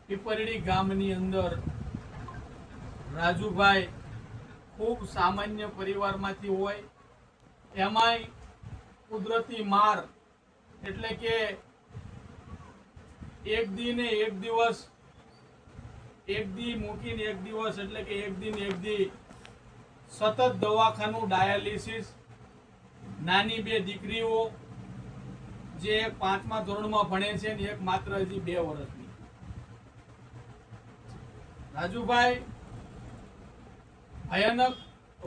પીપરડી ગામની અંદર રાજુભાઈ ખૂબ સામાન્ય પરિવારમાંથી હોય, એમાંય કુદરતી માર એટલે કે એક દી ને એક દિવસ, એક દી મૂકીને એક દિવસ એટલે કે એક દી ને એક દી સતત દવાખાનું, ડાયાલિસિસ, નાની બે દીકરીઓ જે એક 5મા ધોરણમાં ભણે છે ને એક માત્ર હજી 2 વર્ષની. રાજુભાઈ ભયાનક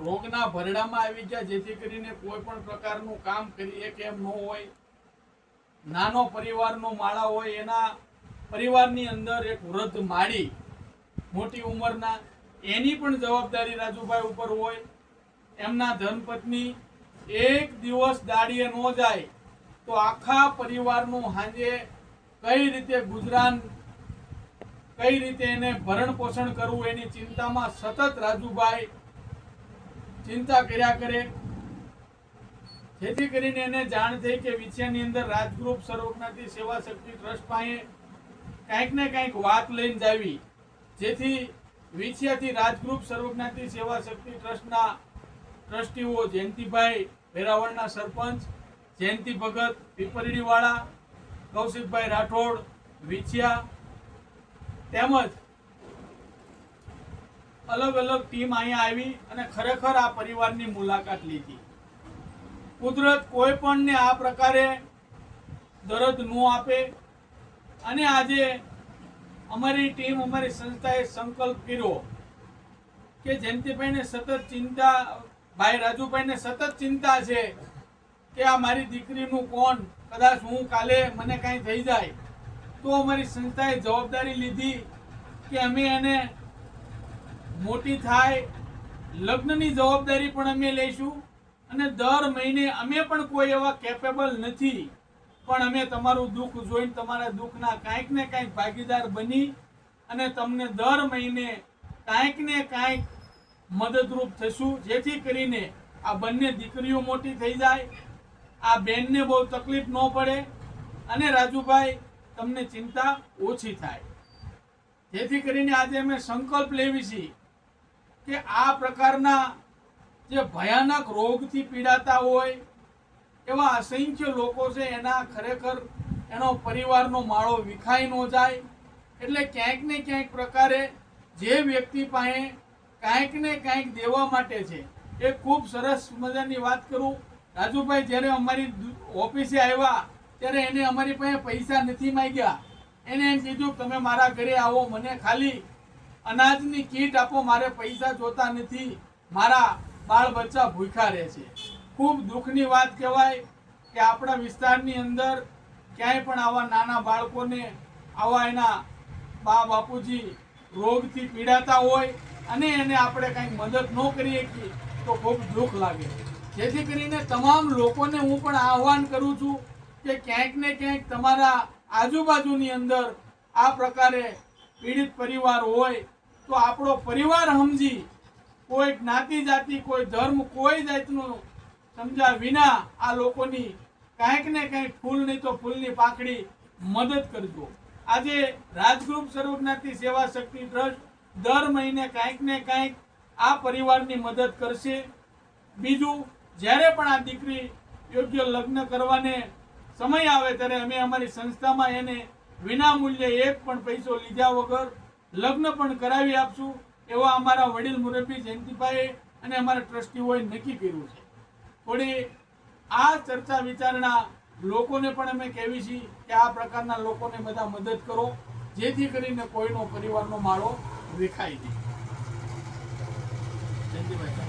રોગના ભરડામાં આવી ગયા, જેથી કરીને કોઈ પણ પ્રકારનું કામ કરી એક એમ ન હોય. નાનો પરિવારનો માળા હોય, એના પરિવારની અંદર એક વૃદ્ધ માળી મોટી ઉંમરના, એની પણ જવાબદારી રાજુભાઈ ઉપર હોય. એમના ધર્મપત્ની એક દિવસ દાડીએ ન જાય તો આખા પરિવારનું હાંજે કઈ રીતે ગુજરાન, કઈ રીતે એને ભરણ પોષણ કરવું એની ચિંતામાં સતત રાજુભાઈ ચિંતા કર્યા કરે. જેથી કરીને એને જાણ થઈ કે વિછિયાની અંદર રાજગૃહ સર્વજ્ઞાતિ સેવા શક્તિ ટ્રસ્ટ પાસે કંઈક ને કંઈક વાત લઈને જાવી, જેથી વિછિયાથી રાજગૃહ સર્વજ્ઞાતિ સેવા શક્તિ ટ્રસ્ટના ટ્રસ્ટીઓ જયંતિભાઈ વેરાવળના સરપંચ, જયંતિ ભગત પીપરડીવાળા, કૌશિકભાઈ રાઠોડ વિછિયા, તેમજ અલગ અલગ ટીમ અહીંયા આવી અને ખરેખર આ પરિવારની મુલાકાત લીધી. કુદરત કોઈ પણને આ પ્રકારે દર્દ ન આપે અને આજે અમારી ટીમ, અમારી સંસ્થાએ સંકલ્પ કર્યો કે જયંતિભાઈને સતત ચિંતા, ભાઈ રાજુભાઈને સતત ચિંતા છે કે આ મારી દીકરીનું કોણ, કદાચ હું કાલે મને કાંઈ થઈ જાય તો અમારી સંસ્થાએ જવાબદારી લીધી કે અમે એને મોટી થાય, લગ્નની જવાબદારી પણ અમે લઈશું અને દર મહિને અમે પણ કોઈ એવા કેપેબલ નથી, પણ અમે તમારું દુઃખ જોઈને તમારા દુઃખના કાંઈક ને કાંઈક ભાગીદાર બની અને તમને દર મહિને કાંઈક ને કાંઈક મદદરૂપ થશું, જેથી કરીને આ બંને દીકરીઓ મોટી થઈ જાય, આ બેનને બહુ તકલીફ ન પડે અને રાજુભાઈ તમને ચિંતા ઓછી થાય. જેથી કરીને આજે અમે સંકલ્પ લેવી છીએ કે આ પ્રકારના જે ભયાનક રોગથી પીડાતા હોય એવા અસંખ્ય લોકો છે, એના ખરેખર એનો પરિવારનો માળો વિખાઈ ન જાય. એટલે ક્યાંક ને ક્યાંક પ્રકારે જે વ્યક્તિ પાસે કાંઈક ને કાંઈક દેવા માટે છે, એ ખૂબ સરસ મજાની વાત કરું. રાજુભાઈ જ્યારે અમારી ઓફિસે આવ્યા ત્યારે એને અમારી પાસે પૈસા નથી માંગ્યા, એને એમ કીધું તમે મારા ઘરે આવો, મને ખાલી અનાજની કીટ આપો, મારે પૈસા જોતા નથી, મારા બાળ બચ્ચા ભૂખ્યા રહે છે. ખૂબ દુઃખની વાત કહેવાય કે આપણા વિસ્તારની અંદર ક્યાંય પણ આવા નાના બાળકોને આવા એના બા બાપુજી રોગથી પીડાતા હોય અને એને આપણે કંઈક મદદ ન કરી શકીએ તો ખૂબ દુઃખ લાગે. જેથી કરીને તમામ લોકોને હું પણ આહ્વાન કરું છું કે ક્યાંક ને ક્યાંક તમારા આજુબાજુની અંદર આ પ્રકારે પીડિત પરિવાર હોય તો આપણો પરિવાર સમજી, કોઈ જ્ઞાતિ જાતિ, કોઈ ધર્મ, કોઈ જાતનું સમજ્યા વિના આ લોકોની કાંઈક ને કાંઈક ફૂલ નહીં તો ફૂલની પાંખડી મદદ કરજો. આજે રાજગૃહ સર્વજ્ઞાતિ સેવા શક્તિ ટ્રસ્ટ દર મહિને કાંઈક ને કાંઈક આ પરિવારની મદદ કરશે. બીજું, જ્યારે પણ આ દીકરી યોગ્ય લગ્ન કરવાને સમય આવે ત્યારે અમે અમારી સંસ્થામાં એને વિના મૂલ્યે એક પણ પૈસો લીધા વગર લગ્ન પણ કરાવી આપશું, એવા અમારા વડીલ મુરબ્બી જયંતિભાઈ અને અમારા ટ્રસ્ટીઓએ નક્કી કર્યું છે. થોડી આ ચર્ચા વિચારણા લોકોને પણ અમે કહેવી છીએ કે આ પ્રકારના લોકોને બધા મદદ કરો, જેથી કરીને કોઈનો પરિવારનો માળો વિખાય નહીં. જયંતિભાઈ.